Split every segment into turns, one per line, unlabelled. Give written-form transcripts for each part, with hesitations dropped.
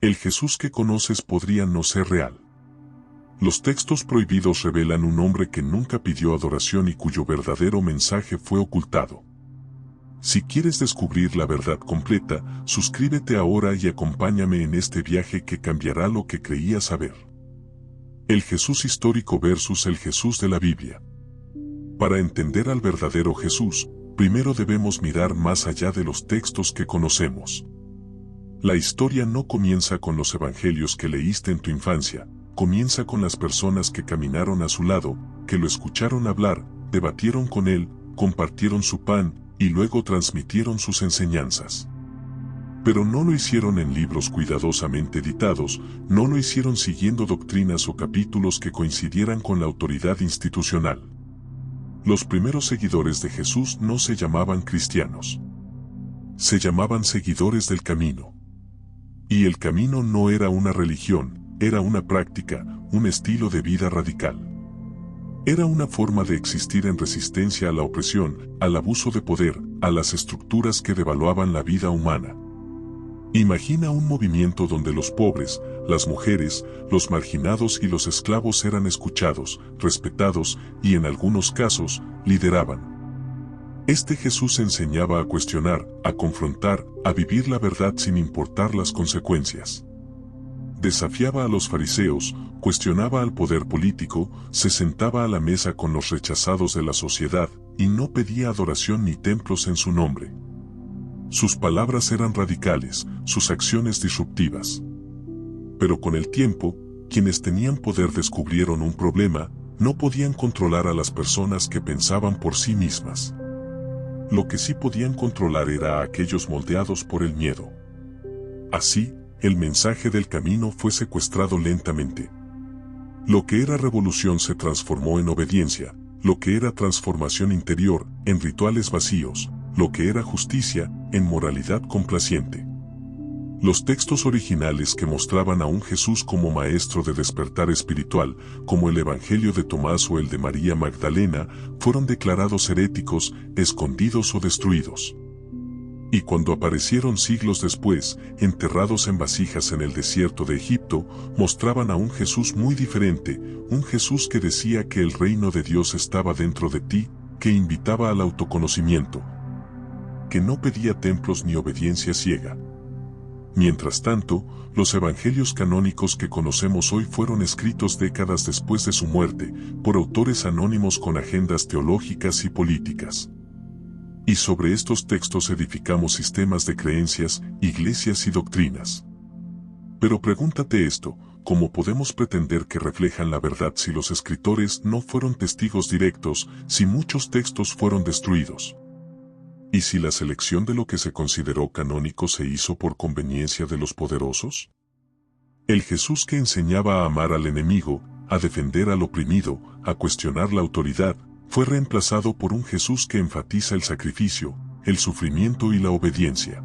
El Jesús que conoces podría no ser real. Los textos prohibidos revelan un hombre que nunca pidió adoración y cuyo verdadero mensaje fue ocultado. Si quieres descubrir la verdad completa, suscríbete ahora y acompáñame en este viaje que cambiará lo que creías saber. El Jesús histórico versus el Jesús de la Biblia. Para entender al verdadero Jesús, primero debemos mirar más allá de los textos que conocemos. La historia no comienza con los evangelios que leíste en tu infancia, comienza con las personas que caminaron a su lado, que lo escucharon hablar, debatieron con él, compartieron su pan, y luego transmitieron sus enseñanzas. Pero no lo hicieron en libros cuidadosamente editados, no lo hicieron siguiendo doctrinas o capítulos que coincidieran con la autoridad institucional. Los primeros seguidores de Jesús no se llamaban cristianos. Se llamaban seguidores del camino. Y el camino no era una religión, era una práctica, un estilo de vida radical. Era una forma de existir en resistencia a la opresión, al abuso de poder, a las estructuras que devaluaban la vida humana. Imagina un movimiento donde los pobres, las mujeres, los marginados y los esclavos eran escuchados, respetados y en algunos casos, lideraban. Este Jesús enseñaba a cuestionar, a confrontar, a vivir la verdad sin importar las consecuencias. Desafiaba a los fariseos, cuestionaba al poder político, se sentaba a la mesa con los rechazados de la sociedad, y no pedía adoración ni templos en su nombre. Sus palabras eran radicales, sus acciones disruptivas. Pero con el tiempo, quienes tenían poder descubrieron un problema: no podían controlar a las personas que pensaban por sí mismas. Lo que sí podían controlar era a aquellos moldeados por el miedo. Así, el mensaje del camino fue secuestrado lentamente. Lo que era revolución se transformó en obediencia, lo que era transformación interior, en rituales vacíos, lo que era justicia, en moralidad complaciente. Los textos originales que mostraban a un Jesús como maestro de despertar espiritual, como el Evangelio de Tomás o el de María Magdalena, fueron declarados heréticos, escondidos o destruidos. Y cuando aparecieron siglos después, enterrados en vasijas en el desierto de Egipto, mostraban a un Jesús muy diferente, un Jesús que decía que el reino de Dios estaba dentro de ti, que invitaba al autoconocimiento, que no pedía templos ni obediencia ciega. Mientras tanto, los evangelios canónicos que conocemos hoy fueron escritos décadas después de su muerte, por autores anónimos con agendas teológicas y políticas. Y sobre estos textos edificamos sistemas de creencias, iglesias y doctrinas. Pero pregúntate esto: ¿cómo podemos pretender que reflejan la verdad si los escritores no fueron testigos directos, si muchos textos fueron destruidos? ¿Y si la selección de lo que se consideró canónico se hizo por conveniencia de los poderosos? El Jesús que enseñaba a amar al enemigo, a defender al oprimido, a cuestionar la autoridad, fue reemplazado por un Jesús que enfatiza el sacrificio, el sufrimiento y la obediencia.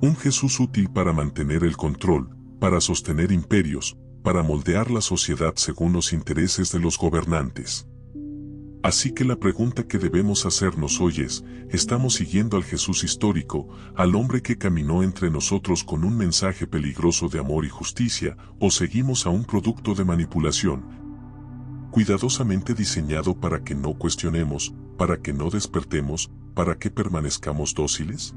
Un Jesús útil para mantener el control, para sostener imperios, para moldear la sociedad según los intereses de los gobernantes. Así que la pregunta que debemos hacernos hoy es: ¿estamos siguiendo al Jesús histórico, al hombre que caminó entre nosotros con un mensaje peligroso de amor y justicia, o seguimos a un producto de manipulación, cuidadosamente diseñado para que no cuestionemos, para que no despertemos, para que permanezcamos dóciles?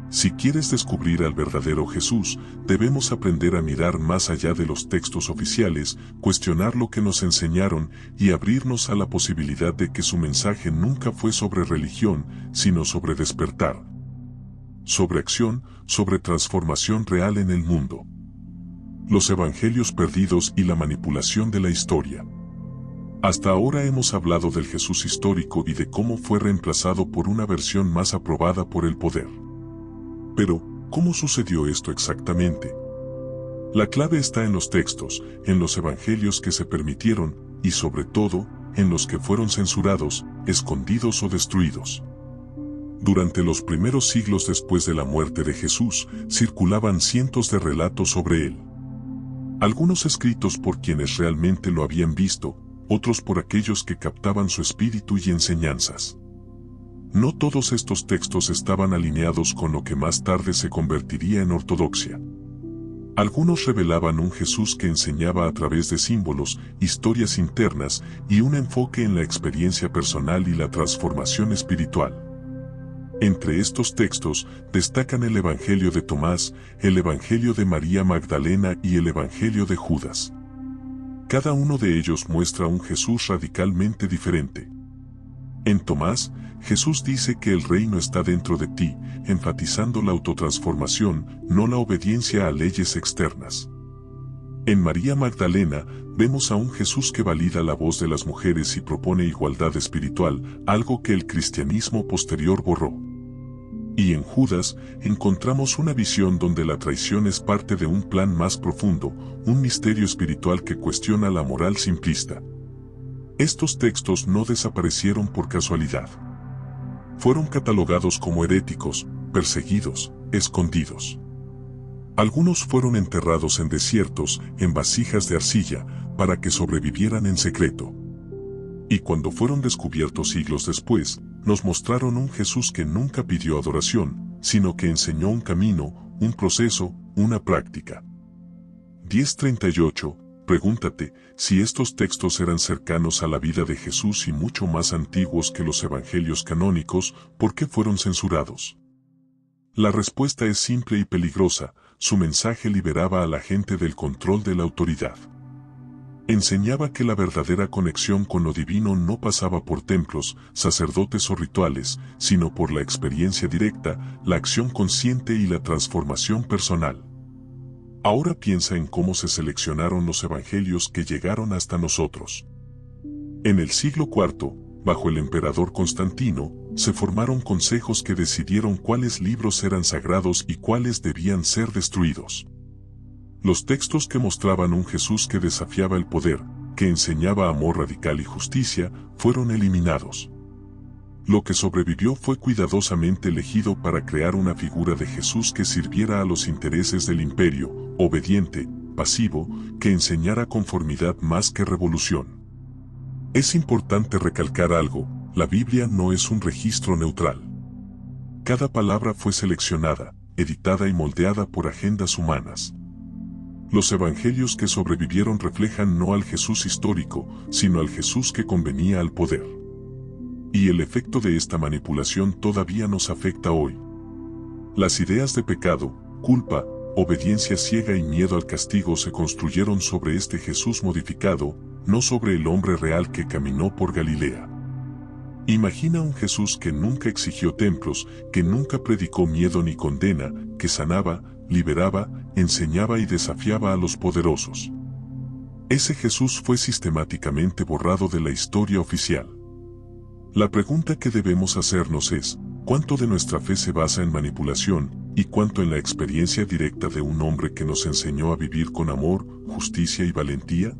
Si quieres descubrir al verdadero Jesús, debemos aprender a mirar más allá de los textos oficiales, cuestionar lo que nos enseñaron y abrirnos a la posibilidad de que su mensaje nunca fue sobre religión, sino sobre despertar, sobre acción, sobre transformación real en el mundo. Los evangelios perdidos y la manipulación de la historia. Hasta ahora hemos hablado del Jesús histórico y de cómo fue reemplazado por una versión más aprobada por el poder. Pero, ¿cómo sucedió esto exactamente? La clave está en los textos, en los evangelios que se permitieron, y sobre todo, en los que fueron censurados, escondidos o destruidos. Durante los primeros siglos después de la muerte de Jesús, circulaban cientos de relatos sobre él. Algunos escritos por quienes realmente lo habían visto, otros por aquellos que captaban su espíritu y enseñanzas. No todos estos textos estaban alineados con lo que más tarde se convertiría en ortodoxia. Algunos revelaban un Jesús que enseñaba a través de símbolos, historias internas y un enfoque en la experiencia personal y la transformación espiritual. Entre estos textos destacan el Evangelio de Tomás, el Evangelio de María Magdalena y el Evangelio de Judas. Cada uno de ellos muestra un Jesús radicalmente diferente. En Tomás, Jesús dice que el reino está dentro de ti, enfatizando la autotransformación, no la obediencia a leyes externas. En María Magdalena, vemos a un Jesús que valida la voz de las mujeres y propone igualdad espiritual, algo que el cristianismo posterior borró. Y en Judas, encontramos una visión donde la traición es parte de un plan más profundo, un misterio espiritual que cuestiona la moral simplista. Estos textos no desaparecieron por casualidad. Fueron catalogados como heréticos, perseguidos, escondidos. Algunos fueron enterrados en desiertos, en vasijas de arcilla, para que sobrevivieran en secreto. Y cuando fueron descubiertos siglos después, nos mostraron un Jesús que nunca pidió adoración, sino que enseñó un camino, un proceso, una práctica. 10:38. Pregúntate si estos textos eran cercanos a la vida de Jesús y mucho más antiguos que los evangelios canónicos, ¿por qué fueron censurados? La respuesta es simple y peligrosa: su mensaje liberaba a la gente del control de la autoridad. Enseñaba que la verdadera conexión con lo divino no pasaba por templos, sacerdotes o rituales, sino por la experiencia directa, la acción consciente y la transformación personal. Ahora piensa en cómo se seleccionaron los evangelios que llegaron hasta nosotros. En el siglo IV, bajo el emperador Constantino, se formaron consejos que decidieron cuáles libros eran sagrados y cuáles debían ser destruidos. Los textos que mostraban un Jesús que desafiaba el poder, que enseñaba amor radical y justicia, fueron eliminados. Lo que sobrevivió fue cuidadosamente elegido para crear una figura de Jesús que sirviera a los intereses del imperio, obediente, pasivo, que enseñara conformidad más que revolución. Es importante recalcar algo: la Biblia no es un registro neutral. Cada palabra fue seleccionada, editada y moldeada por agendas humanas. Los evangelios que sobrevivieron reflejan no al Jesús histórico, sino al Jesús que convenía al poder. Y el efecto de esta manipulación todavía nos afecta hoy. Las ideas de pecado, culpa, obediencia ciega y miedo al castigo se construyeron sobre este Jesús modificado, no sobre el hombre real que caminó por Galilea. Imagina un Jesús que nunca exigió templos, que nunca predicó miedo ni condena, que sanaba, liberaba, enseñaba y desafiaba a los poderosos. Ese Jesús fue sistemáticamente borrado de la historia oficial. La pregunta que debemos hacernos es: ¿cuánto de nuestra fe se basa en manipulación, y cuánto en la experiencia directa de un hombre que nos enseñó a vivir con amor, justicia y valentía?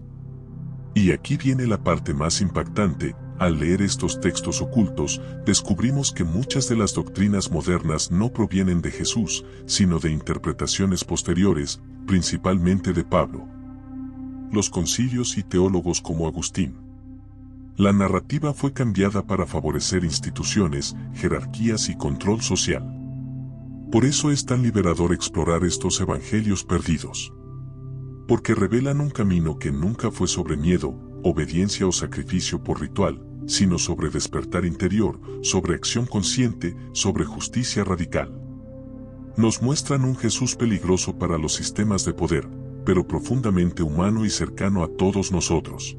Y aquí viene la parte más impactante: al leer estos textos ocultos, descubrimos que muchas de las doctrinas modernas no provienen de Jesús, sino de interpretaciones posteriores, principalmente de Pablo, los concilios y teólogos como Agustín. La narrativa fue cambiada para favorecer instituciones, jerarquías y control social. Por eso es tan liberador explorar estos evangelios perdidos. Porque revelan un camino que nunca fue sobre miedo, obediencia o sacrificio por ritual, sino sobre despertar interior, sobre acción consciente, sobre justicia radical. Nos muestran un Jesús peligroso para los sistemas de poder, pero profundamente humano y cercano a todos nosotros.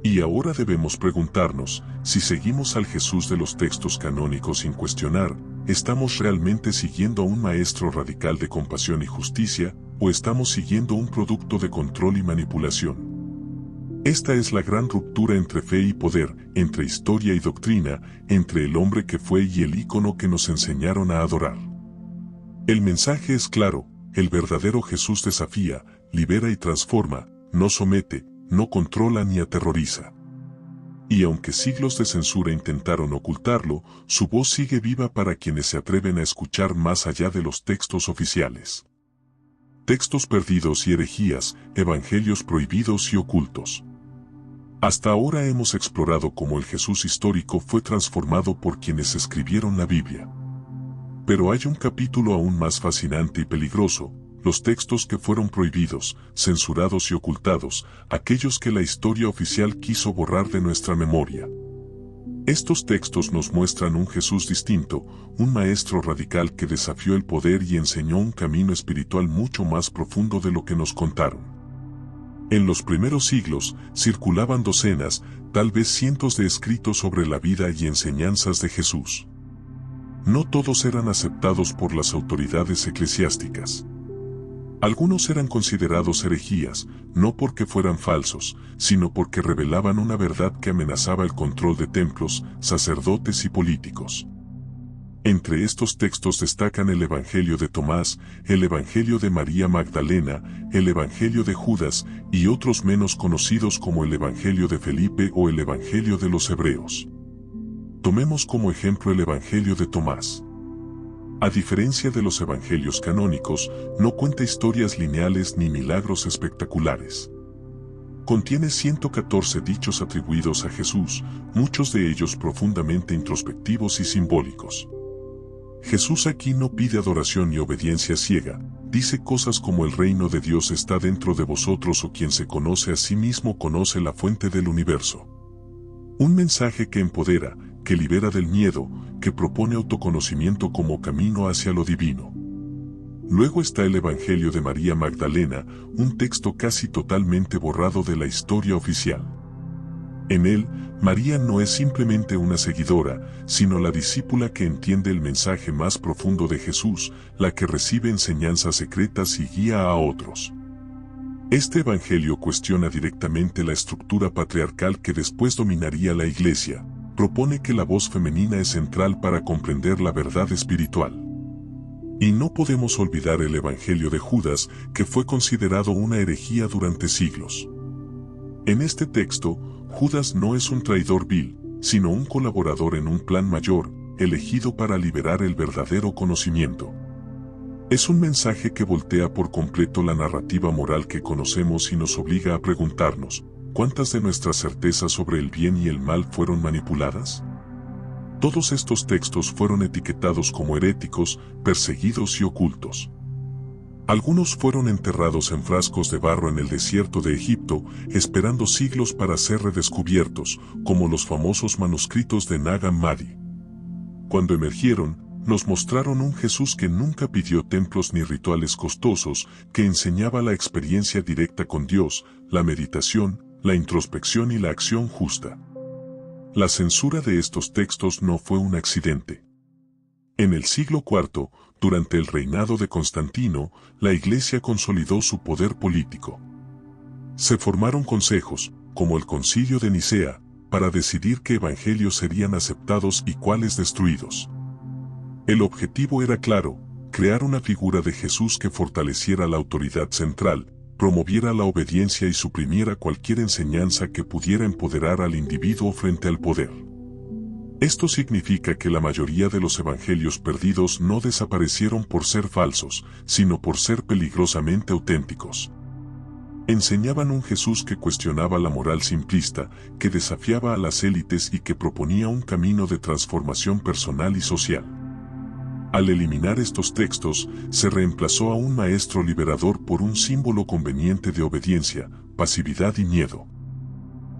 Y ahora debemos preguntarnos, si seguimos al Jesús de los textos canónicos sin cuestionar, ¿estamos realmente siguiendo a un maestro radical de compasión y justicia, o estamos siguiendo un producto de control y manipulación? Esta es la gran ruptura entre fe y poder, entre historia y doctrina, entre el hombre que fue y el ícono que nos enseñaron a adorar. El mensaje es claro: el verdadero Jesús desafía, libera y transforma, no somete, no controla ni aterroriza. Y aunque siglos de censura intentaron ocultarlo, su voz sigue viva para quienes se atreven a escuchar más allá de los textos oficiales. Textos perdidos y herejías, evangelios prohibidos y ocultos. Hasta ahora hemos explorado cómo el Jesús histórico fue transformado por quienes escribieron la Biblia. Pero hay un capítulo aún más fascinante y peligroso: los textos que fueron prohibidos, censurados y ocultados, aquellos que la historia oficial quiso borrar de nuestra memoria. Estos textos nos muestran un Jesús distinto, un maestro radical que desafió el poder y enseñó un camino espiritual mucho más profundo de lo que nos contaron. En los primeros siglos, circulaban docenas, tal vez cientos de escritos sobre la vida y enseñanzas de Jesús. No todos eran aceptados por las autoridades eclesiásticas. Algunos eran considerados herejías, no porque fueran falsos, sino porque revelaban una verdad que amenazaba el control de templos, sacerdotes y políticos. Entre estos textos destacan el Evangelio de Tomás, el Evangelio de María Magdalena, el Evangelio de Judas y otros menos conocidos como el Evangelio de Felipe o el Evangelio de los Hebreos. Tomemos como ejemplo el Evangelio de Tomás. A diferencia de los evangelios canónicos, no cuenta historias lineales ni milagros espectaculares. Contiene 114 dichos atribuidos a Jesús, muchos de ellos profundamente introspectivos y simbólicos. Jesús aquí no pide adoración ni obediencia ciega, dice cosas como el reino de Dios está dentro de vosotros o quien se conoce a sí mismo conoce la fuente del universo. Un mensaje que empodera, que libera del miedo, que propone autoconocimiento como camino hacia lo divino. Luego está el Evangelio de María Magdalena, un texto casi totalmente borrado de la historia oficial. En él, María no es simplemente una seguidora, sino la discípula que entiende el mensaje más profundo de Jesús, la que recibe enseñanzas secretas y guía a otros. Este evangelio cuestiona directamente la estructura patriarcal que después dominaría la Iglesia, propone que la voz femenina es central para comprender la verdad espiritual. Y no podemos olvidar el Evangelio de Judas, que fue considerado una herejía durante siglos. En este texto, Judas no es un traidor vil, sino un colaborador en un plan mayor, elegido para liberar el verdadero conocimiento. Es un mensaje que voltea por completo la narrativa moral que conocemos y nos obliga a preguntarnos, ¿cuántas de nuestras certezas sobre el bien y el mal fueron manipuladas? Todos estos textos fueron etiquetados como heréticos, perseguidos y ocultos. Algunos fueron enterrados en frascos de barro en el desierto de Egipto, esperando siglos para ser redescubiertos, como los famosos manuscritos de Nag Hammadi. Cuando emergieron, nos mostraron un Jesús que nunca pidió templos ni rituales costosos, que enseñaba la experiencia directa con Dios, la meditación, la introspección y la acción justa. La censura de estos textos no fue un accidente. En el siglo IV, durante el reinado de Constantino, la Iglesia consolidó su poder político. Se formaron consejos, como el Concilio de Nicea, para decidir qué evangelios serían aceptados y cuáles destruidos. El objetivo era claro, crear una figura de Jesús que fortaleciera la autoridad central, promoviera la obediencia y suprimiera cualquier enseñanza que pudiera empoderar al individuo frente al poder. Esto significa que la mayoría de los evangelios perdidos no desaparecieron por ser falsos, sino por ser peligrosamente auténticos. Enseñaban un Jesús que cuestionaba la moral simplista, que desafiaba a las élites y que proponía un camino de transformación personal y social. Al eliminar estos textos, se reemplazó a un maestro liberador por un símbolo conveniente de obediencia, pasividad y miedo.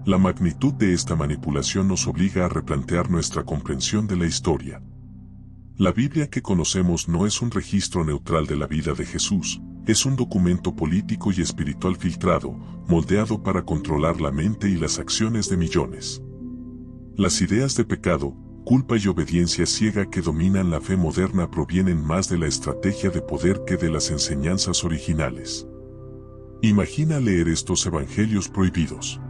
La magnitud de esta manipulación nos obliga a replantear nuestra comprensión de la historia. La Biblia que conocemos no es un registro neutral de la vida de Jesús, es un documento político y espiritual filtrado, moldeado para controlar la mente y las acciones de millones. Las ideas de pecado, culpa y obediencia ciega que dominan la fe moderna provienen más de la estrategia de poder que de las enseñanzas originales. Imagina leer estos evangelios prohibidos.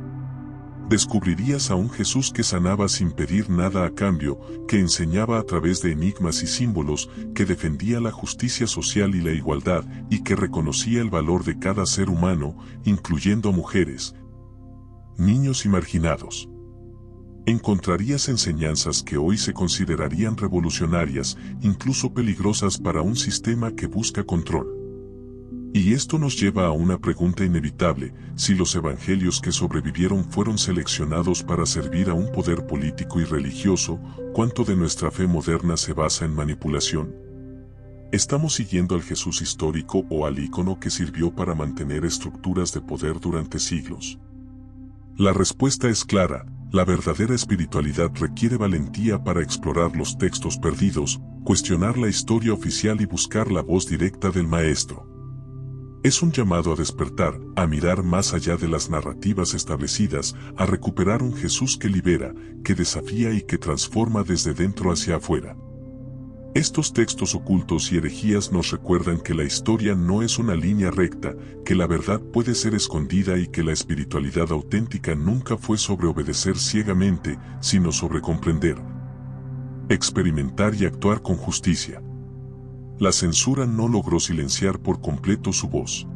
Descubrirías a un Jesús que sanaba sin pedir nada a cambio, que enseñaba a través de enigmas y símbolos, que defendía la justicia social y la igualdad, y que reconocía el valor de cada ser humano, incluyendo a mujeres, niños y marginados. Encontrarías enseñanzas que hoy se considerarían revolucionarias, incluso peligrosas para un sistema que busca control. Y esto nos lleva a una pregunta inevitable: si los evangelios que sobrevivieron fueron seleccionados para servir a un poder político y religioso, ¿cuánto de nuestra fe moderna se basa en manipulación? ¿Estamos siguiendo al Jesús histórico o al ícono que sirvió para mantener estructuras de poder durante siglos? La respuesta es clara: la verdadera espiritualidad requiere valentía para explorar los textos perdidos, cuestionar la historia oficial y buscar la voz directa del Maestro. Es un llamado a despertar, a mirar más allá de las narrativas establecidas, a recuperar un Jesús que libera, que desafía y que transforma desde dentro hacia afuera. Estos textos ocultos y herejías nos recuerdan que la historia no es una línea recta, que la verdad puede ser escondida y que la espiritualidad auténtica nunca fue sobre obedecer ciegamente, sino sobre comprender, experimentar y actuar con justicia. La censura no logró silenciar por completo su voz.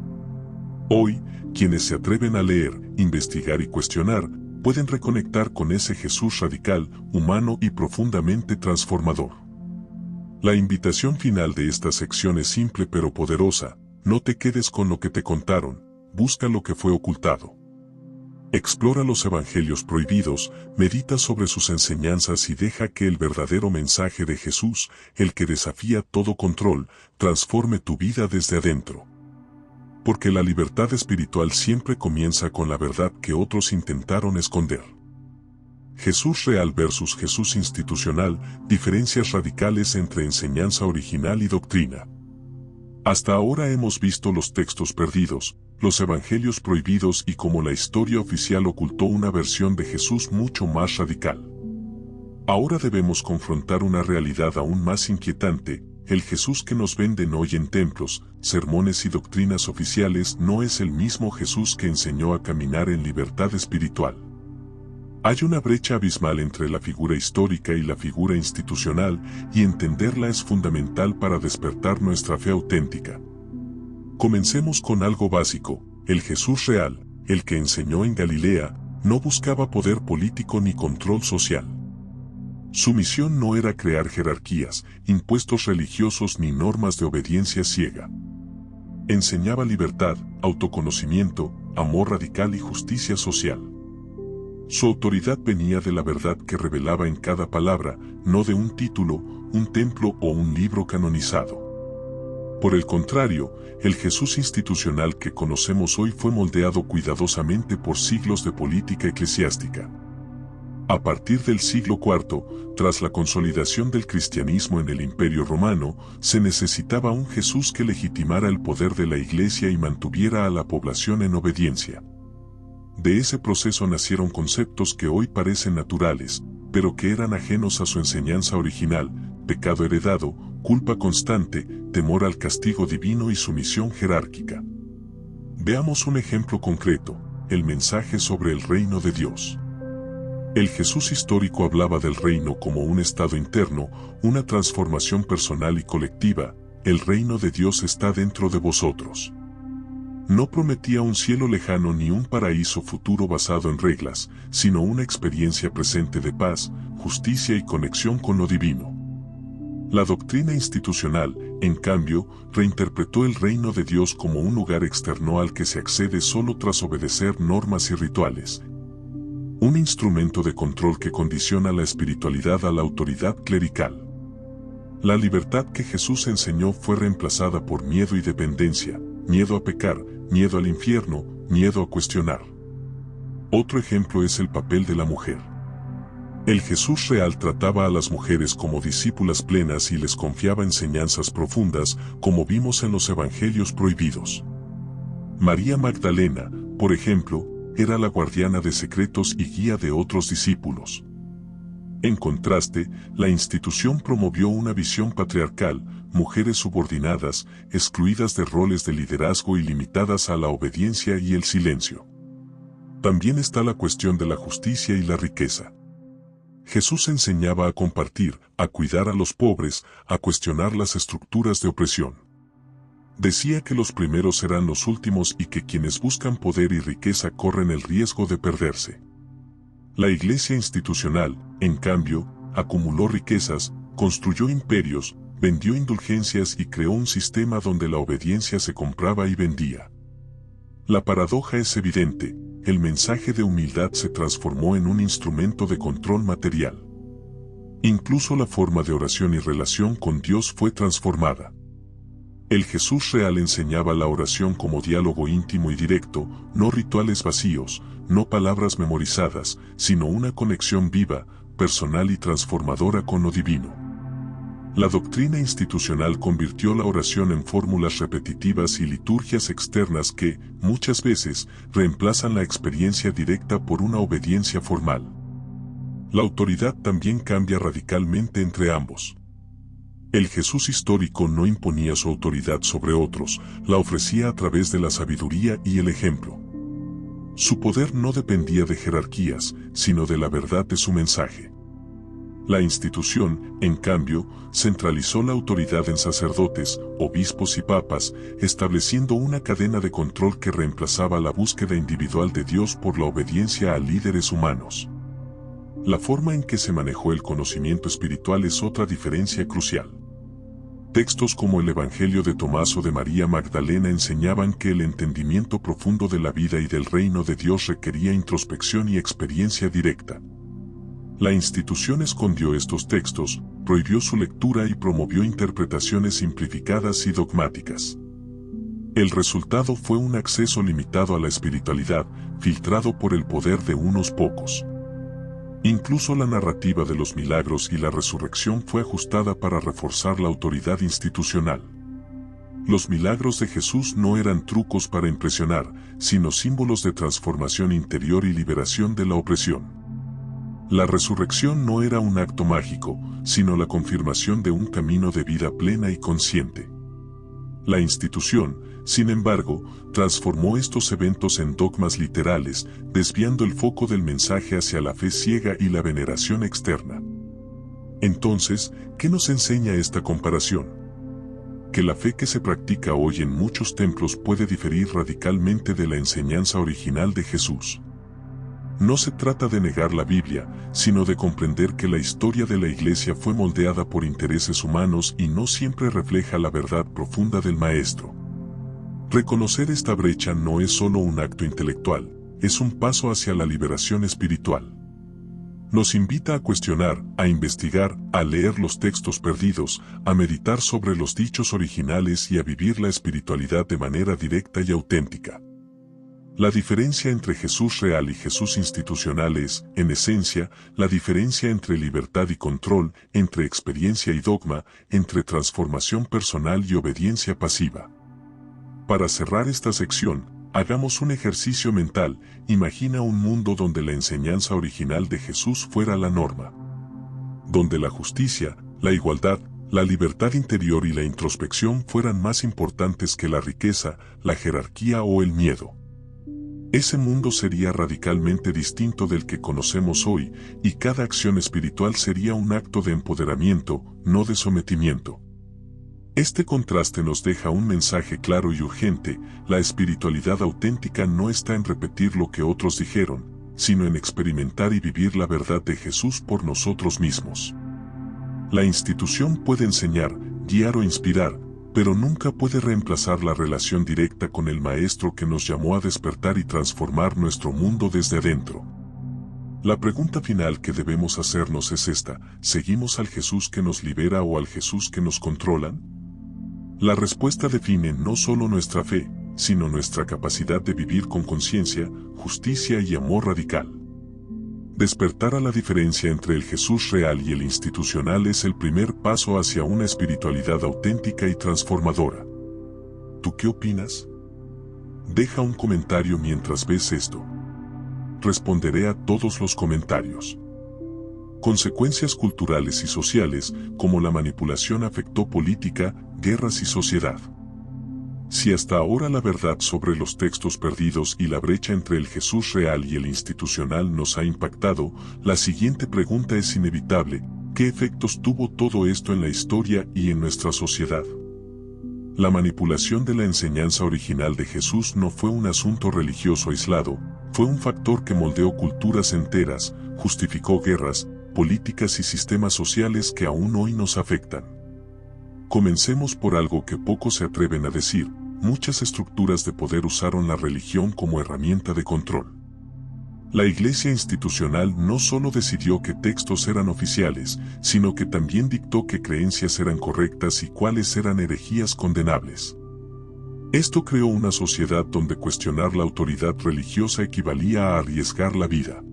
Hoy, quienes se atreven a leer, investigar y cuestionar, pueden reconectar con ese Jesús radical, humano y profundamente transformador. La invitación final de esta sección es simple pero poderosa: no te quedes con lo que te contaron, busca lo que fue ocultado. Explora los evangelios prohibidos, medita sobre sus enseñanzas y deja que el verdadero mensaje de Jesús, el que desafía todo control, transforme tu vida desde adentro. Porque la libertad espiritual siempre comienza con la verdad que otros intentaron esconder. Jesús real versus Jesús institucional, diferencias radicales entre enseñanza original y doctrina. Hasta ahora hemos visto los textos perdidos, los evangelios prohibidos y cómo la historia oficial ocultó una versión de Jesús mucho más radical. Ahora debemos confrontar una realidad aún más inquietante: el Jesús que nos venden hoy en templos, sermones y doctrinas oficiales no es el mismo Jesús que enseñó a caminar en libertad espiritual. Hay una brecha abismal entre la figura histórica y la figura institucional, y entenderla es fundamental para despertar nuestra fe auténtica. Comencemos con algo básico: el Jesús real, el que enseñó en Galilea, no buscaba poder político ni control social. Su misión no era crear jerarquías, impuestos religiosos ni normas de obediencia ciega. Enseñaba libertad, autoconocimiento, amor radical y justicia social. Su autoridad venía de la verdad que revelaba en cada palabra, no de un título, un templo o un libro canonizado. Por el contrario, el Jesús institucional que conocemos hoy fue moldeado cuidadosamente por siglos de política eclesiástica. A partir del siglo IV, tras la consolidación del cristianismo en el Imperio Romano, se necesitaba un Jesús que legitimara el poder de la Iglesia y mantuviera a la población en obediencia. De ese proceso nacieron conceptos que hoy parecen naturales, pero que eran ajenos a su enseñanza original: pecado heredado, culpa constante, temor al castigo divino y sumisión jerárquica. Veamos un ejemplo concreto: el mensaje sobre el reino de Dios. El Jesús histórico hablaba del reino como un estado interno, una transformación personal y colectiva: el reino de Dios está dentro de vosotros. No prometía un cielo lejano ni un paraíso futuro basado en reglas, sino una experiencia presente de paz, justicia y conexión con lo divino. La doctrina institucional, en cambio, reinterpretó el reino de Dios como un lugar externo al que se accede solo tras obedecer normas y rituales. Un instrumento de control que condiciona la espiritualidad a la autoridad clerical. La libertad que Jesús enseñó fue reemplazada por miedo y dependencia, miedo a pecar, miedo al infierno, miedo a cuestionar. Otro ejemplo es el papel de la mujer. El Jesús real trataba a las mujeres como discípulas plenas y les confiaba enseñanzas profundas, como vimos en los evangelios prohibidos. María Magdalena, por ejemplo, era la guardiana de secretos y guía de otros discípulos. En contraste, la institución promovió una visión patriarcal: mujeres subordinadas, excluidas de roles de liderazgo y limitadas a la obediencia y el silencio. También está la cuestión de la justicia y la riqueza. Jesús enseñaba a compartir, a cuidar a los pobres, a cuestionar las estructuras de opresión. Decía que los primeros serán los últimos y que quienes buscan poder y riqueza corren el riesgo de perderse. La Iglesia institucional, en cambio, acumuló riquezas, construyó imperios, vendió indulgencias y creó un sistema donde la obediencia se compraba y vendía. La paradoja es evidente: el mensaje de humildad se transformó en un instrumento de control material. Incluso la forma de oración y relación con Dios fue transformada. El Jesús real enseñaba la oración como diálogo íntimo y directo, no rituales vacíos, no palabras memorizadas, sino una conexión viva, personal y transformadora con lo divino. La doctrina institucional convirtió la oración en fórmulas repetitivas y liturgias externas que, muchas veces, reemplazan la experiencia directa por una obediencia formal. La autoridad también cambia radicalmente entre ambos. El Jesús histórico no imponía su autoridad sobre otros, la ofrecía a través de la sabiduría y el ejemplo. Su poder no dependía de jerarquías, sino de la verdad de su mensaje. La institución, en cambio, centralizó la autoridad en sacerdotes, obispos y papas, estableciendo una cadena de control que reemplazaba la búsqueda individual de Dios por la obediencia a líderes humanos. La forma en que se manejó el conocimiento espiritual es otra diferencia crucial. Textos como el Evangelio de Tomás o de María Magdalena enseñaban que el entendimiento profundo de la vida y del reino de Dios requería introspección y experiencia directa. La institución escondió estos textos, prohibió su lectura y promovió interpretaciones simplificadas y dogmáticas. El resultado fue un acceso limitado a la espiritualidad, filtrado por el poder de unos pocos. Incluso la narrativa de los milagros y la resurrección fue ajustada para reforzar la autoridad institucional. Los milagros de Jesús no eran trucos para impresionar, sino símbolos de transformación interior y liberación de la opresión. La resurrección no era un acto mágico, sino la confirmación de un camino de vida plena y consciente. La institución, sin embargo, transformó estos eventos en dogmas literales, desviando el foco del mensaje hacia la fe ciega y la veneración externa. Entonces, ¿qué nos enseña esta comparación? Que la fe que se practica hoy en muchos templos puede diferir radicalmente de la enseñanza original de Jesús. No se trata de negar la Biblia, sino de comprender que la historia de la Iglesia fue moldeada por intereses humanos y no siempre refleja la verdad profunda del Maestro. Reconocer esta brecha no es solo un acto intelectual, es un paso hacia la liberación espiritual. Nos invita a cuestionar, a investigar, a leer los textos perdidos, a meditar sobre los dichos originales y a vivir la espiritualidad de manera directa y auténtica. La diferencia entre Jesús real y Jesús institucional es, en esencia, la diferencia entre libertad y control, entre experiencia y dogma, entre transformación personal y obediencia pasiva. Para cerrar esta sección, hagamos un ejercicio mental. Imagina un mundo donde la enseñanza original de Jesús fuera la norma. Donde la justicia, la igualdad, la libertad interior y la introspección fueran más importantes que la riqueza, la jerarquía o el miedo. Ese mundo sería radicalmente distinto del que conocemos hoy, y cada acción espiritual sería un acto de empoderamiento, no de sometimiento. Este contraste nos deja un mensaje claro y urgente: la espiritualidad auténtica no está en repetir lo que otros dijeron, sino en experimentar y vivir la verdad de Jesús por nosotros mismos. La institución puede enseñar, guiar o inspirar, pero nunca puede reemplazar la relación directa con el Maestro que nos llamó a despertar y transformar nuestro mundo desde adentro. La pregunta final que debemos hacernos es esta: ¿seguimos al Jesús que nos libera o al Jesús que nos controla? La respuesta define no solo nuestra fe, sino nuestra capacidad de vivir con conciencia, justicia y amor radical. Despertar a la diferencia entre el Jesús real y el institucional es el primer paso hacia una espiritualidad auténtica y transformadora. ¿Tú qué opinas? Deja un comentario mientras ves esto. Responderé a todos los comentarios. Consecuencias culturales y sociales, como la manipulación afectó política, guerras y sociedad. Si hasta ahora la verdad sobre los textos perdidos y la brecha entre el Jesús real y el institucional nos ha impactado, la siguiente pregunta es inevitable: ¿qué efectos tuvo todo esto en la historia y en nuestra sociedad? La manipulación de la enseñanza original de Jesús no fue un asunto religioso aislado, fue un factor que moldeó culturas enteras, justificó guerras, políticas y sistemas sociales que aún hoy nos afectan. Comencemos por algo que pocos se atreven a decir: muchas estructuras de poder usaron la religión como herramienta de control. La Iglesia institucional no solo decidió qué textos eran oficiales, sino que también dictó qué creencias eran correctas y cuáles eran herejías condenables. Esto creó una sociedad donde cuestionar la autoridad religiosa equivalía a arriesgar la vida.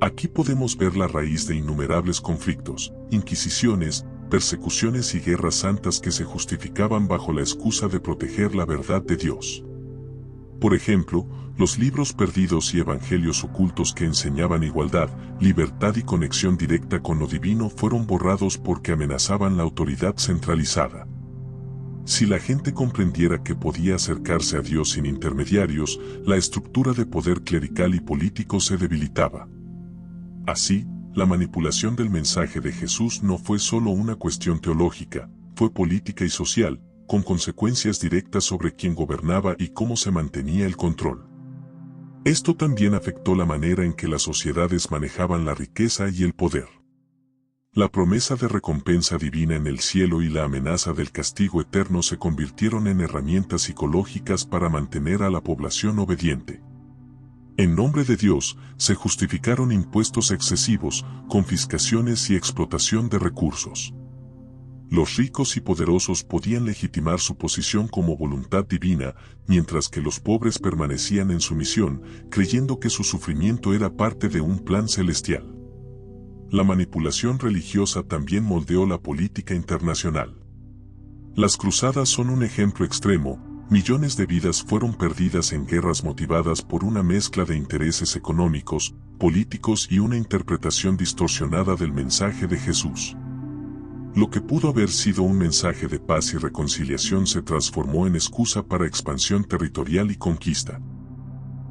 Aquí podemos ver la raíz de innumerables conflictos, inquisiciones, persecuciones y guerras santas que se justificaban bajo la excusa de proteger la verdad de Dios. Por ejemplo, los libros perdidos y evangelios ocultos que enseñaban igualdad, libertad y conexión directa con lo divino fueron borrados porque amenazaban la autoridad centralizada. Si la gente comprendiera que podía acercarse a Dios sin intermediarios, la estructura de poder clerical y político se debilitaba. Así, la manipulación del mensaje de Jesús no fue solo una cuestión teológica, fue política y social, con consecuencias directas sobre quién gobernaba y cómo se mantenía el control. Esto también afectó la manera en que las sociedades manejaban la riqueza y el poder. La promesa de recompensa divina en el cielo y la amenaza del castigo eterno se convirtieron en herramientas psicológicas para mantener a la población obediente. En nombre de Dios, se justificaron impuestos excesivos, confiscaciones y explotación de recursos. Los ricos y poderosos podían legitimar su posición como voluntad divina, mientras que los pobres permanecían en sumisión, creyendo que su sufrimiento era parte de un plan celestial. La manipulación religiosa también moldeó la política internacional. Las cruzadas son un ejemplo extremo. Millones de vidas fueron perdidas en guerras motivadas por una mezcla de intereses económicos, políticos y una interpretación distorsionada del mensaje de Jesús. Lo que pudo haber sido un mensaje de paz y reconciliación se transformó en excusa para expansión territorial y conquista.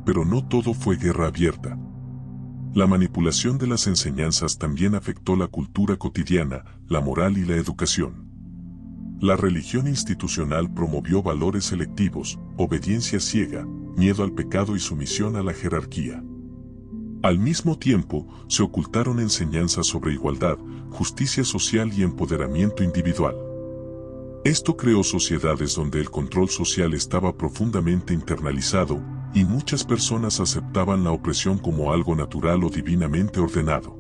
Pero no todo fue guerra abierta. La manipulación de las enseñanzas también afectó la cultura cotidiana, la moral y la educación. La religión institucional promovió valores selectivos, obediencia ciega, miedo al pecado y sumisión a la jerarquía. Al mismo tiempo, se ocultaron enseñanzas sobre igualdad, justicia social y empoderamiento individual. Esto creó sociedades donde el control social estaba profundamente internalizado, y muchas personas aceptaban la opresión como algo natural o divinamente ordenado.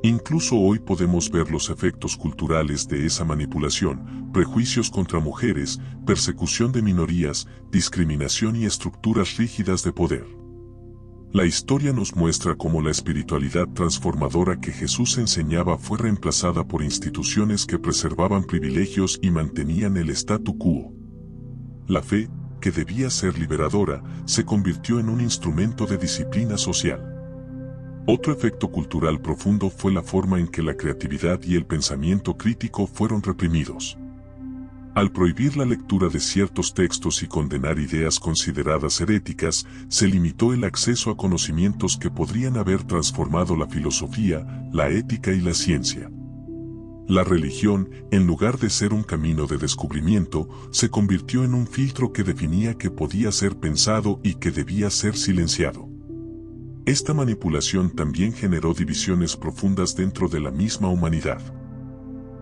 Incluso hoy podemos ver los efectos culturales de esa manipulación: prejuicios contra mujeres, persecución de minorías, discriminación y estructuras rígidas de poder. La historia nos muestra cómo la espiritualidad transformadora que Jesús enseñaba fue reemplazada por instituciones que preservaban privilegios y mantenían el statu quo. La fe, que debía ser liberadora, se convirtió en un instrumento de disciplina social. Otro efecto cultural profundo fue la forma en que la creatividad y el pensamiento crítico fueron reprimidos. Al prohibir la lectura de ciertos textos y condenar ideas consideradas heréticas, se limitó el acceso a conocimientos que podrían haber transformado la filosofía, la ética y la ciencia. La religión, en lugar de ser un camino de descubrimiento, se convirtió en un filtro que definía qué podía ser pensado y qué debía ser silenciado. Esta manipulación también generó divisiones profundas dentro de la misma humanidad.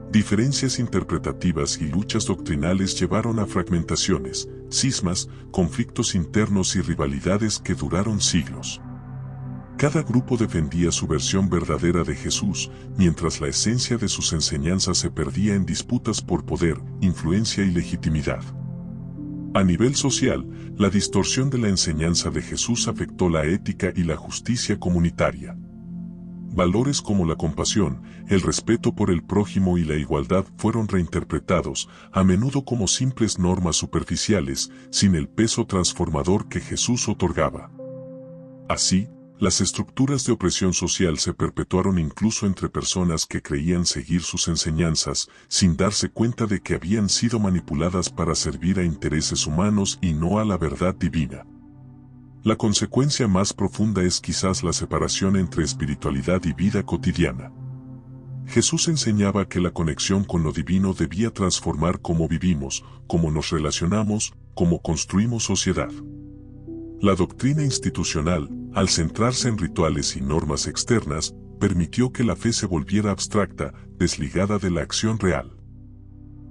Diferencias interpretativas y luchas doctrinales llevaron a fragmentaciones, cismas, conflictos internos y rivalidades que duraron siglos. Cada grupo defendía su versión verdadera de Jesús, mientras la esencia de sus enseñanzas se perdía en disputas por poder, influencia y legitimidad. A nivel social, la distorsión de la enseñanza de Jesús afectó la ética y la justicia comunitaria. Valores como la compasión, el respeto por el prójimo y la igualdad fueron reinterpretados, a menudo como simples normas superficiales, sin el peso transformador que Jesús otorgaba. Así, las estructuras de opresión social se perpetuaron incluso entre personas que creían seguir sus enseñanzas, sin darse cuenta de que habían sido manipuladas para servir a intereses humanos y no a la verdad divina. La consecuencia más profunda es quizás la separación entre espiritualidad y vida cotidiana. Jesús enseñaba que la conexión con lo divino debía transformar cómo vivimos, cómo nos relacionamos, cómo construimos sociedad. La doctrina institucional, al centrarse en rituales y normas externas, permitió que la fe se volviera abstracta, desligada de la acción real.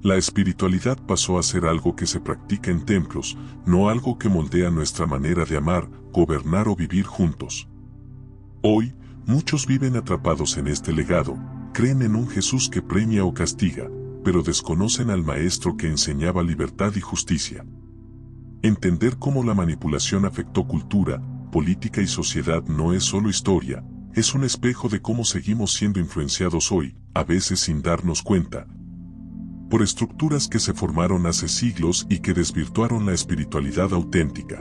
La espiritualidad pasó a ser algo que se practica en templos, no algo que moldea nuestra manera de amar, gobernar o vivir juntos. Hoy, muchos viven atrapados en este legado, creen en un Jesús que premia o castiga, pero desconocen al Maestro que enseñaba libertad y justicia. Entender cómo la manipulación afectó cultura, política y sociedad no es solo historia, es un espejo de cómo seguimos siendo influenciados hoy, a veces sin darnos cuenta, por estructuras que se formaron hace siglos y que desvirtuaron la espiritualidad auténtica.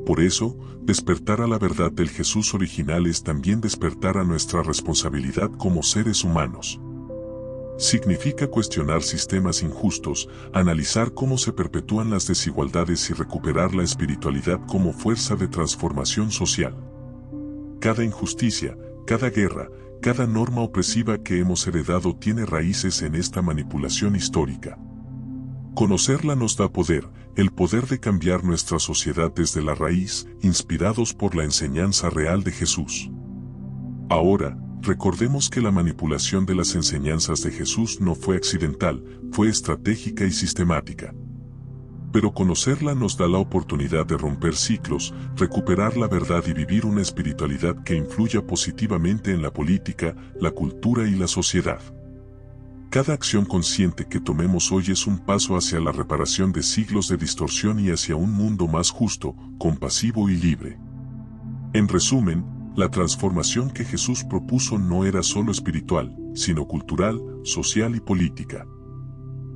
Por eso, despertar a la verdad del Jesús original es también despertar a nuestra responsabilidad como seres humanos. Significa cuestionar sistemas injustos, analizar cómo se perpetúan las desigualdades y recuperar la espiritualidad como fuerza de transformación social. Cada injusticia, cada guerra, cada norma opresiva que hemos heredado tiene raíces en esta manipulación histórica. Conocerla nos da poder, el poder de cambiar nuestra sociedad desde la raíz, inspirados por la enseñanza real de Jesús. Ahora, recordemos que la manipulación de las enseñanzas de Jesús no fue accidental, fue estratégica y sistemática. Pero conocerla nos da la oportunidad de romper ciclos, recuperar la verdad y vivir una espiritualidad que influya positivamente en la política, la cultura y la sociedad. Cada acción consciente que tomemos hoy es un paso hacia la reparación de siglos de distorsión y hacia un mundo más justo, compasivo y libre. En resumen, la transformación que Jesús propuso no era solo espiritual, sino cultural, social y política.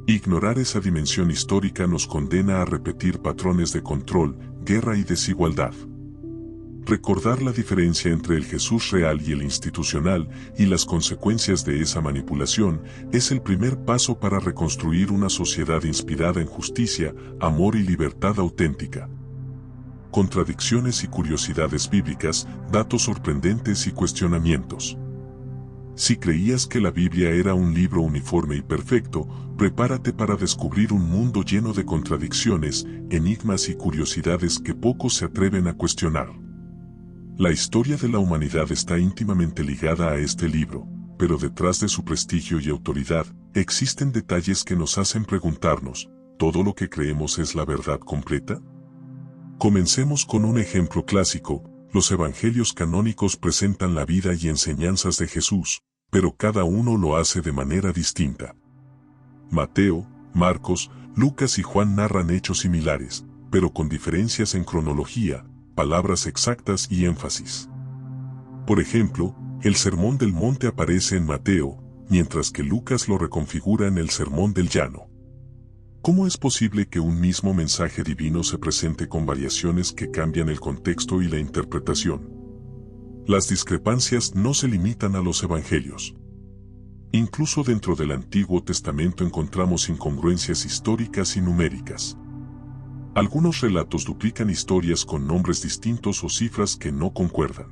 Ignorar esa dimensión histórica nos condena a repetir patrones de control, guerra y desigualdad. Recordar la diferencia entre el Jesús real y el institucional y las consecuencias de esa manipulación es el primer paso para reconstruir una sociedad inspirada en justicia, amor y libertad auténtica. Contradicciones y curiosidades bíblicas, datos sorprendentes y cuestionamientos. Si creías que la Biblia era un libro uniforme y perfecto, prepárate para descubrir un mundo lleno de contradicciones, enigmas y curiosidades que pocos se atreven a cuestionar. La historia de la humanidad está íntimamente ligada a este libro, pero detrás de su prestigio y autoridad, existen detalles que nos hacen preguntarnos, ¿todo lo que creemos es la verdad completa? Comencemos con un ejemplo clásico. Los evangelios canónicos presentan la vida y enseñanzas de Jesús, pero cada uno lo hace de manera distinta. Mateo, Marcos, Lucas y Juan narran hechos similares, pero con diferencias en cronología, palabras exactas y énfasis. Por ejemplo, el Sermón del Monte aparece en Mateo, mientras que Lucas lo reconfigura en el Sermón del Llano. ¿Cómo es posible que un mismo mensaje divino se presente con variaciones que cambian el contexto y la interpretación? Las discrepancias no se limitan a los evangelios. Incluso dentro del Antiguo Testamento encontramos incongruencias históricas y numéricas. Algunos relatos duplican historias con nombres distintos o cifras que no concuerdan.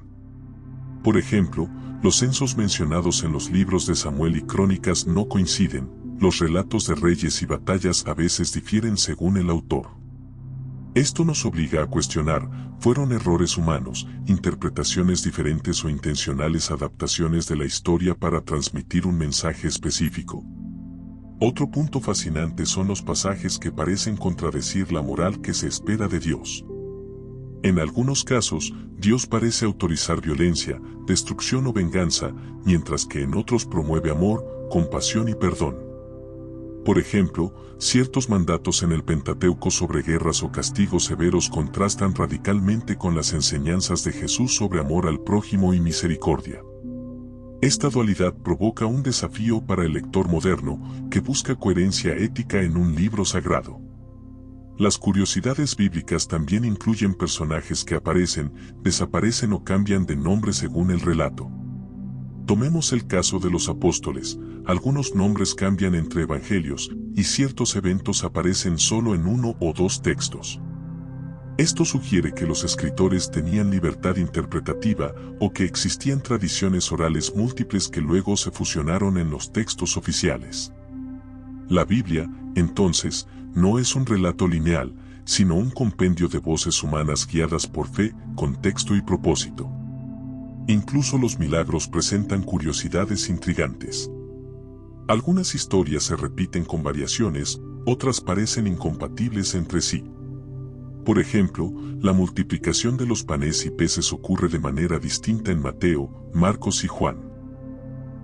Por ejemplo, los censos mencionados en los libros de Samuel y Crónicas no coinciden. Los relatos de reyes y batallas a veces difieren según el autor. Esto nos obliga a cuestionar, ¿fueron errores humanos, interpretaciones diferentes o intencionales adaptaciones de la historia para transmitir un mensaje específico? Otro punto fascinante son los pasajes que parecen contradecir la moral que se espera de Dios. En algunos casos, Dios parece autorizar violencia, destrucción o venganza, mientras que en otros promueve amor, compasión y perdón. Por ejemplo, ciertos mandatos en el Pentateuco sobre guerras o castigos severos contrastan radicalmente con las enseñanzas de Jesús sobre amor al prójimo y misericordia. Esta dualidad provoca un desafío para el lector moderno, que busca coherencia ética en un libro sagrado. Las curiosidades bíblicas también incluyen personajes que aparecen, desaparecen o cambian de nombre según el relato. Tomemos el caso de los apóstoles. Algunos nombres cambian entre evangelios, y ciertos eventos aparecen solo en uno o dos textos. Esto sugiere que los escritores tenían libertad interpretativa o que existían tradiciones orales múltiples que luego se fusionaron en los textos oficiales. La Biblia, entonces, no es un relato lineal, sino un compendio de voces humanas guiadas por fe, contexto y propósito. Incluso los milagros presentan curiosidades intrigantes. Algunas historias se repiten con variaciones, otras parecen incompatibles entre sí. Por ejemplo, la multiplicación de los panes y peces ocurre de manera distinta en Mateo, Marcos y Juan.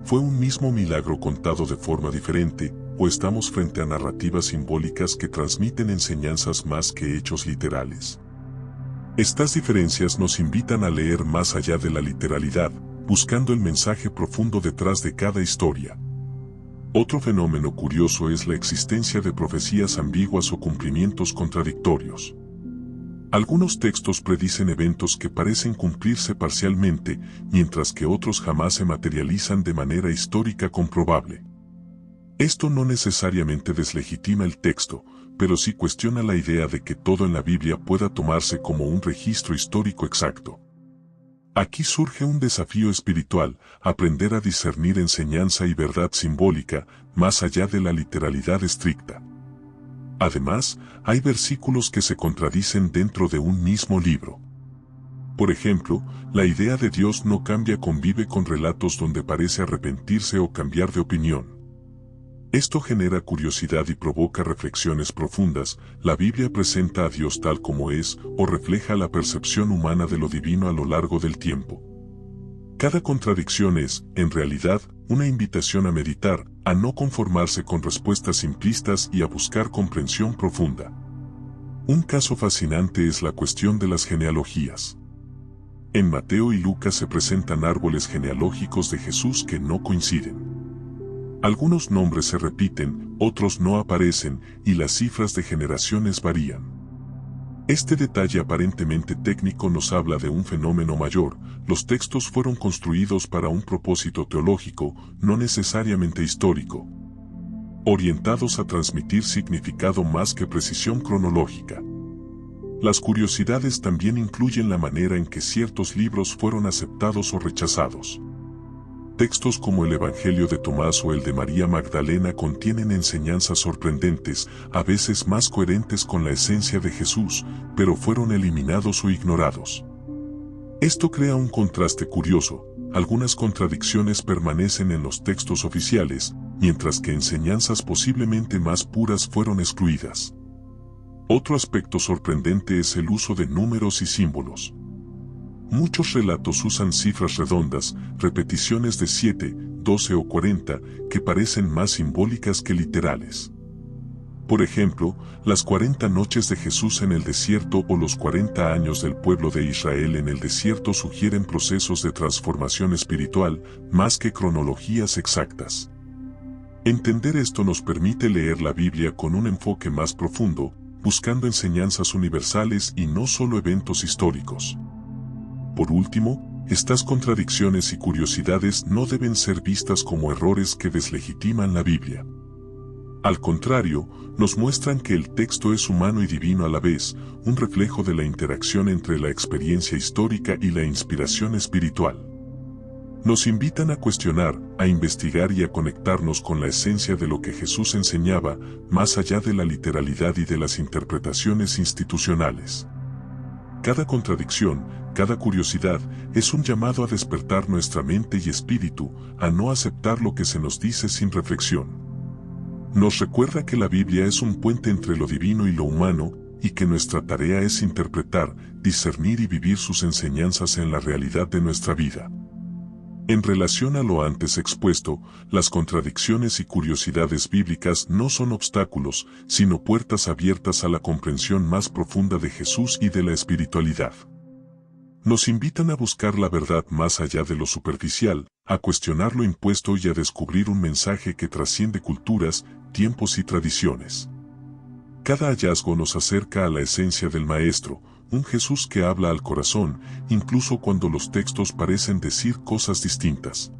¿Fue un mismo milagro contado de forma diferente, o estamos frente a narrativas simbólicas que transmiten enseñanzas más que hechos literales? Estas diferencias nos invitan a leer más allá de la literalidad, buscando el mensaje profundo detrás de cada historia. Otro fenómeno curioso es la existencia de profecías ambiguas o cumplimientos contradictorios. Algunos textos predicen eventos que parecen cumplirse parcialmente, mientras que otros jamás se materializan de manera histórica comprobable. Esto no necesariamente deslegitima el texto, pero sí cuestiona la idea de que todo en la Biblia pueda tomarse como un registro histórico exacto. Aquí surge un desafío espiritual, aprender a discernir enseñanza y verdad simbólica, más allá de la literalidad estricta. Además, hay versículos que se contradicen dentro de un mismo libro. Por ejemplo, la idea de Dios no cambia convive con relatos donde parece arrepentirse o cambiar de opinión. Esto genera curiosidad y provoca reflexiones profundas. ¿La Biblia presenta a Dios tal como es o refleja la percepción humana de lo divino a lo largo del tiempo? Cada contradicción es, en realidad, una invitación a meditar, a no conformarse con respuestas simplistas y a buscar comprensión profunda. Un caso fascinante es la cuestión de las genealogías. En Mateo y Lucas se presentan árboles genealógicos de Jesús que no coinciden. Algunos nombres se repiten, otros no aparecen, y las cifras de generaciones varían. Este detalle aparentemente técnico nos habla de un fenómeno mayor. Los textos fueron construidos para un propósito teológico, no necesariamente histórico, orientados a transmitir significado más que precisión cronológica. Las curiosidades también incluyen la manera en que ciertos libros fueron aceptados o rechazados. Textos como el Evangelio de Tomás o el de María Magdalena contienen enseñanzas sorprendentes, a veces más coherentes con la esencia de Jesús, pero fueron eliminados o ignorados. Esto crea un contraste curioso. Algunas contradicciones permanecen en los textos oficiales, mientras que enseñanzas posiblemente más puras fueron excluidas. Otro aspecto sorprendente es el uso de números y símbolos. Muchos relatos usan cifras redondas, repeticiones de 7, 12 o 40, que parecen más simbólicas que literales. Por ejemplo, las 40 noches de Jesús en el desierto o los 40 años del pueblo de Israel en el desierto sugieren procesos de transformación espiritual, más que cronologías exactas. Entender esto nos permite leer la Biblia con un enfoque más profundo, buscando enseñanzas universales y no solo eventos históricos. Por último, estas contradicciones y curiosidades no deben ser vistas como errores que deslegitiman la Biblia. Al contrario, nos muestran que el texto es humano y divino a la vez, un reflejo de la interacción entre la experiencia histórica y la inspiración espiritual. Nos invitan a cuestionar, a investigar y a conectarnos con la esencia de lo que Jesús enseñaba, más allá de la literalidad y de las interpretaciones institucionales. Cada contradicción, cada curiosidad, es un llamado a despertar nuestra mente y espíritu, a no aceptar lo que se nos dice sin reflexión. Nos recuerda que la Biblia es un puente entre lo divino y lo humano, y que nuestra tarea es interpretar, discernir y vivir sus enseñanzas en la realidad de nuestra vida. En relación a lo antes expuesto, las contradicciones y curiosidades bíblicas no son obstáculos, sino puertas abiertas a la comprensión más profunda de Jesús y de la espiritualidad. Nos invitan a buscar la verdad más allá de lo superficial, a cuestionar lo impuesto y a descubrir un mensaje que trasciende culturas, tiempos y tradiciones. Cada hallazgo nos acerca a la esencia del Maestro, un Jesús que habla al corazón, incluso cuando los textos parecen decir cosas distintas.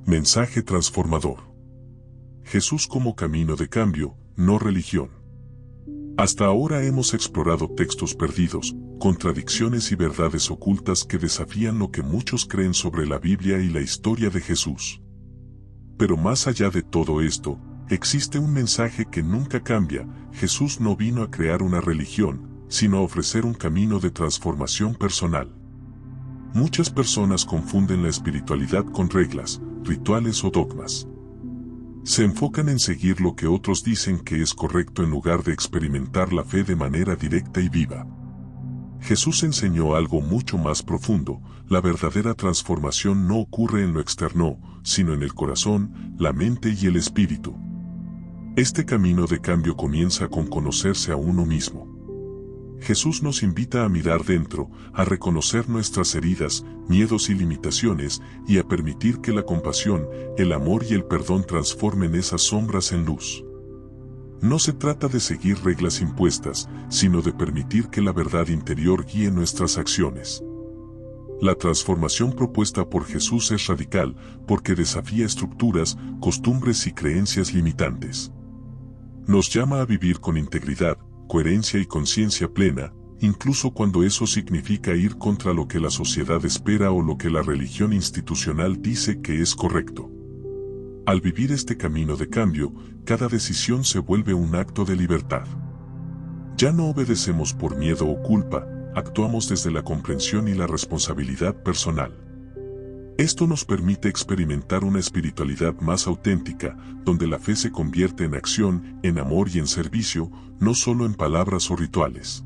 Mensaje transformador. Jesús como camino de cambio, no religión. Hasta ahora hemos explorado textos perdidos, contradicciones y verdades ocultas que desafían lo que muchos creen sobre la Biblia y la historia de Jesús. Pero más allá de todo esto, existe un mensaje que nunca cambia. Jesús no vino a crear una religión, sino a ofrecer un camino de transformación personal. Muchas personas confunden la espiritualidad con reglas, rituales o dogmas. Se enfocan en seguir lo que otros dicen que es correcto en lugar de experimentar la fe de manera directa y viva. Jesús enseñó algo mucho más profundo: la verdadera transformación no ocurre en lo externo, sino en el corazón, la mente y el espíritu. Este camino de cambio comienza con conocerse a uno mismo. Jesús nos invita a mirar dentro, a reconocer nuestras heridas, miedos y limitaciones, y a permitir que la compasión, el amor y el perdón transformen esas sombras en luz. No se trata de seguir reglas impuestas, sino de permitir que la verdad interior guíe nuestras acciones. La transformación propuesta por Jesús es radical, porque desafía estructuras, costumbres y creencias limitantes. Nos llama a vivir con integridad, coherencia y conciencia plena, incluso cuando eso significa ir contra lo que la sociedad espera o lo que la religión institucional dice que es correcto. Al vivir este camino de cambio, cada decisión se vuelve un acto de libertad. Ya no obedecemos por miedo o culpa, actuamos desde la comprensión y la responsabilidad personal. Esto nos permite experimentar una espiritualidad más auténtica, donde la fe se convierte en acción, en amor y en servicio, no solo en palabras o rituales.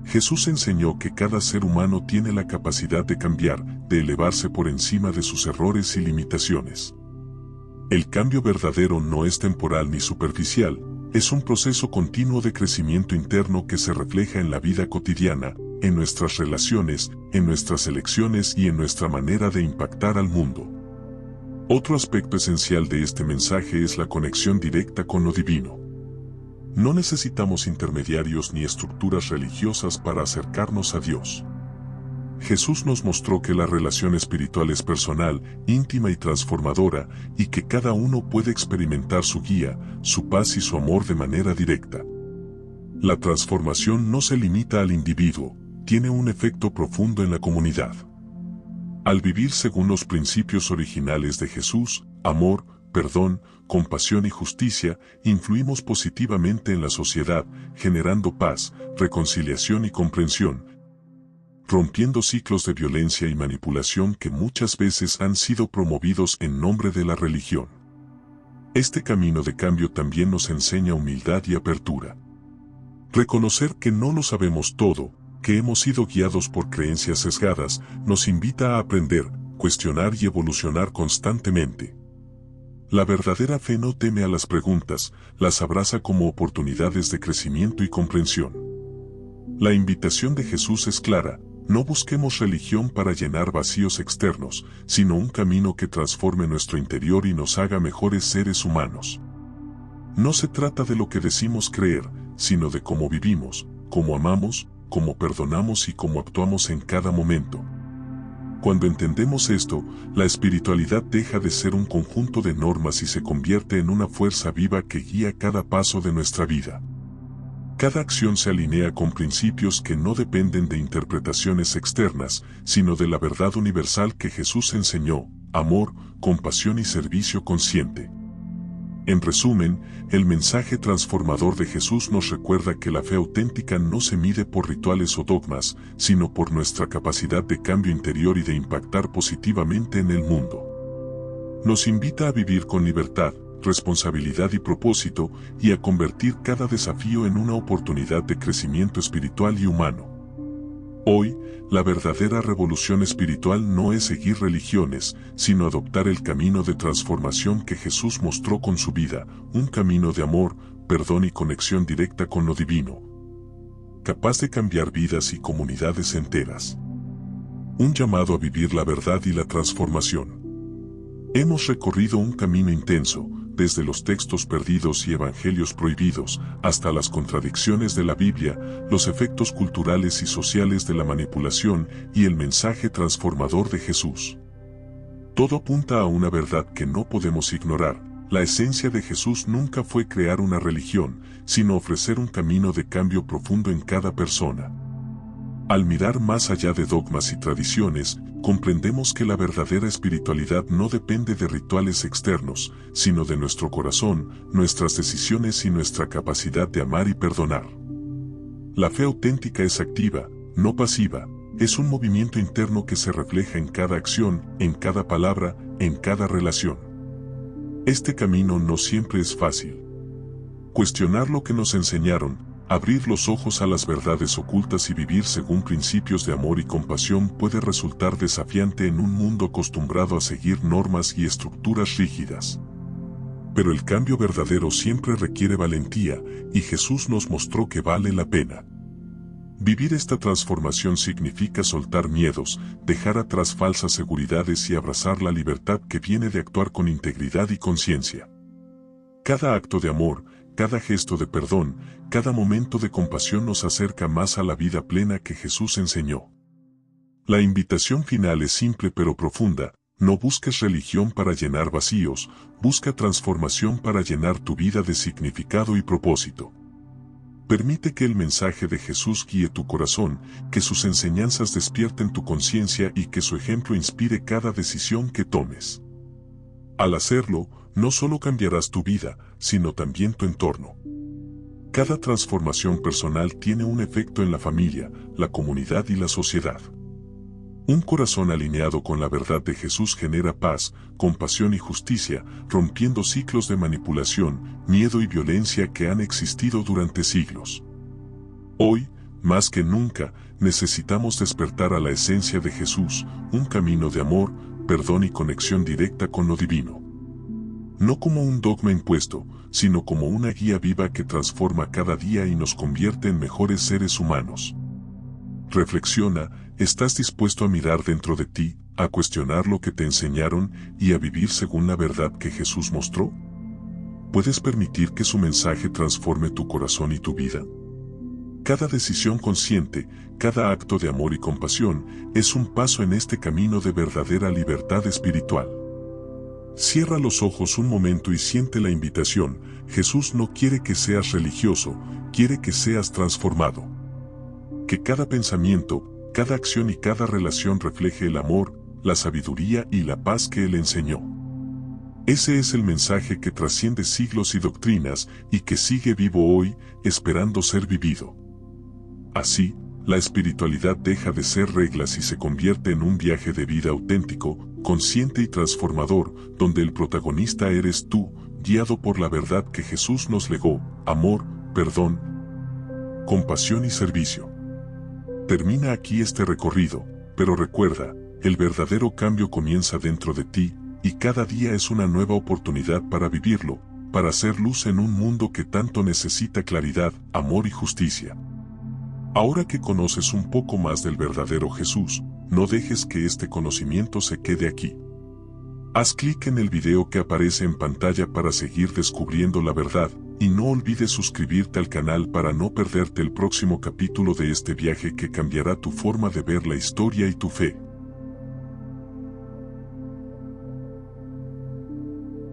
Jesús enseñó que cada ser humano tiene la capacidad de cambiar, de elevarse por encima de sus errores y limitaciones. El cambio verdadero no es temporal ni superficial, es un proceso continuo de crecimiento interno que se refleja en la vida cotidiana, en nuestras relaciones, en nuestras elecciones y en nuestra manera de impactar al mundo. Otro aspecto esencial de este mensaje es la conexión directa con lo divino. No necesitamos intermediarios ni estructuras religiosas para acercarnos a Dios. Jesús nos mostró que la relación espiritual es personal, íntima y transformadora, y que cada uno puede experimentar su guía, su paz y su amor de manera directa. La transformación no se limita al individuo, tiene un efecto profundo en la comunidad. Al vivir según los principios originales de Jesús, amor, perdón, compasión y justicia, influimos positivamente en la sociedad, generando paz, reconciliación y comprensión, rompiendo ciclos de violencia y manipulación que muchas veces han sido promovidos en nombre de la religión. Este camino de cambio también nos enseña humildad y apertura. Reconocer que no lo sabemos todo, que hemos sido guiados por creencias sesgadas, nos invita a aprender, cuestionar y evolucionar constantemente. La verdadera fe no teme a las preguntas, las abraza como oportunidades de crecimiento y comprensión. La invitación de Jesús es clara: no busquemos religión para llenar vacíos externos, sino un camino que transforme nuestro interior y nos haga mejores seres humanos. No se trata de lo que decimos creer, sino de cómo vivimos, cómo amamos, cómo perdonamos y cómo actuamos en cada momento. Cuando entendemos esto, la espiritualidad deja de ser un conjunto de normas y se convierte en una fuerza viva que guía cada paso de nuestra vida. Cada acción se alinea con principios que no dependen de interpretaciones externas, sino de la verdad universal que Jesús enseñó: amor, compasión y servicio consciente. En resumen, el mensaje transformador de Jesús nos recuerda que la fe auténtica no se mide por rituales o dogmas, sino por nuestra capacidad de cambio interior y de impactar positivamente en el mundo. Nos invita a vivir con libertad, responsabilidad y propósito, y a convertir cada desafío en una oportunidad de crecimiento espiritual y humano. Hoy, la verdadera revolución espiritual no es seguir religiones, sino adoptar el camino de transformación que Jesús mostró con su vida, un camino de amor, perdón y conexión directa con lo divino, capaz de cambiar vidas y comunidades enteras. Un llamado a vivir la verdad y la transformación. Hemos recorrido un camino intenso, desde los textos perdidos y evangelios prohibidos, hasta las contradicciones de la Biblia, los efectos culturales y sociales de la manipulación y el mensaje transformador de Jesús. Todo apunta a una verdad que no podemos ignorar: la esencia de Jesús nunca fue crear una religión, sino ofrecer un camino de cambio profundo en cada persona. Al mirar más allá de dogmas y tradiciones, comprendemos que la verdadera espiritualidad no depende de rituales externos, sino de nuestro corazón, nuestras decisiones y nuestra capacidad de amar y perdonar. La fe auténtica es activa, no pasiva, es un movimiento interno que se refleja en cada acción, en cada palabra, en cada relación. Este camino no siempre es fácil. Cuestionar lo que nos enseñaron, abrir los ojos a las verdades ocultas y vivir según principios de amor y compasión puede resultar desafiante en un mundo acostumbrado a seguir normas y estructuras rígidas. Pero el cambio verdadero siempre requiere valentía, y Jesús nos mostró que vale la pena. Vivir esta transformación significa soltar miedos, dejar atrás falsas seguridades y abrazar la libertad que viene de actuar con integridad y conciencia. Cada acto de amor, cada gesto de perdón, cada momento de compasión nos acerca más a la vida plena que Jesús enseñó. La invitación final es simple pero profunda: no busques religión para llenar vacíos, busca transformación para llenar tu vida de significado y propósito. Permite que el mensaje de Jesús guíe tu corazón, que sus enseñanzas despierten tu conciencia y que su ejemplo inspire cada decisión que tomes. Al hacerlo, no solo cambiarás tu vida, sino también tu entorno. Cada transformación personal tiene un efecto en la familia, la comunidad y la sociedad. Un corazón alineado con la verdad de Jesús genera paz, compasión y justicia, rompiendo ciclos de manipulación, miedo y violencia que han existido durante siglos. Hoy, más que nunca, necesitamos despertar a la esencia de Jesús, un camino de amor, perdón y conexión directa con lo divino. No como un dogma impuesto, sino como una guía viva que transforma cada día y nos convierte en mejores seres humanos. Reflexiona: ¿estás dispuesto a mirar dentro de ti, a cuestionar lo que te enseñaron y a vivir según la verdad que Jesús mostró? ¿Puedes permitir que su mensaje transforme tu corazón y tu vida? Cada decisión consciente, cada acto de amor y compasión, es un paso en este camino de verdadera libertad espiritual. Cierra los ojos un momento y siente la invitación. Jesús no quiere que seas religioso, quiere que seas transformado. Que cada pensamiento, cada acción y cada relación refleje el amor, la sabiduría y la paz que Él enseñó. Ese es el mensaje que trasciende siglos y doctrinas y que sigue vivo hoy, esperando ser vivido. Así, la espiritualidad deja de ser reglas y se convierte en un viaje de vida auténtico, consciente y transformador, donde el protagonista eres tú, guiado por la verdad que Jesús nos legó: amor, perdón, compasión y servicio. Termina aquí este recorrido, pero recuerda, el verdadero cambio comienza dentro de ti, y cada día es una nueva oportunidad para vivirlo, para hacer luz en un mundo que tanto necesita claridad, amor y justicia. Ahora que conoces un poco más del verdadero Jesús, no dejes que este conocimiento se quede aquí. Haz clic en el video que aparece en pantalla para seguir descubriendo la verdad, y no olvides suscribirte al canal para no perderte el próximo capítulo de este viaje que cambiará tu forma de ver la historia y tu fe.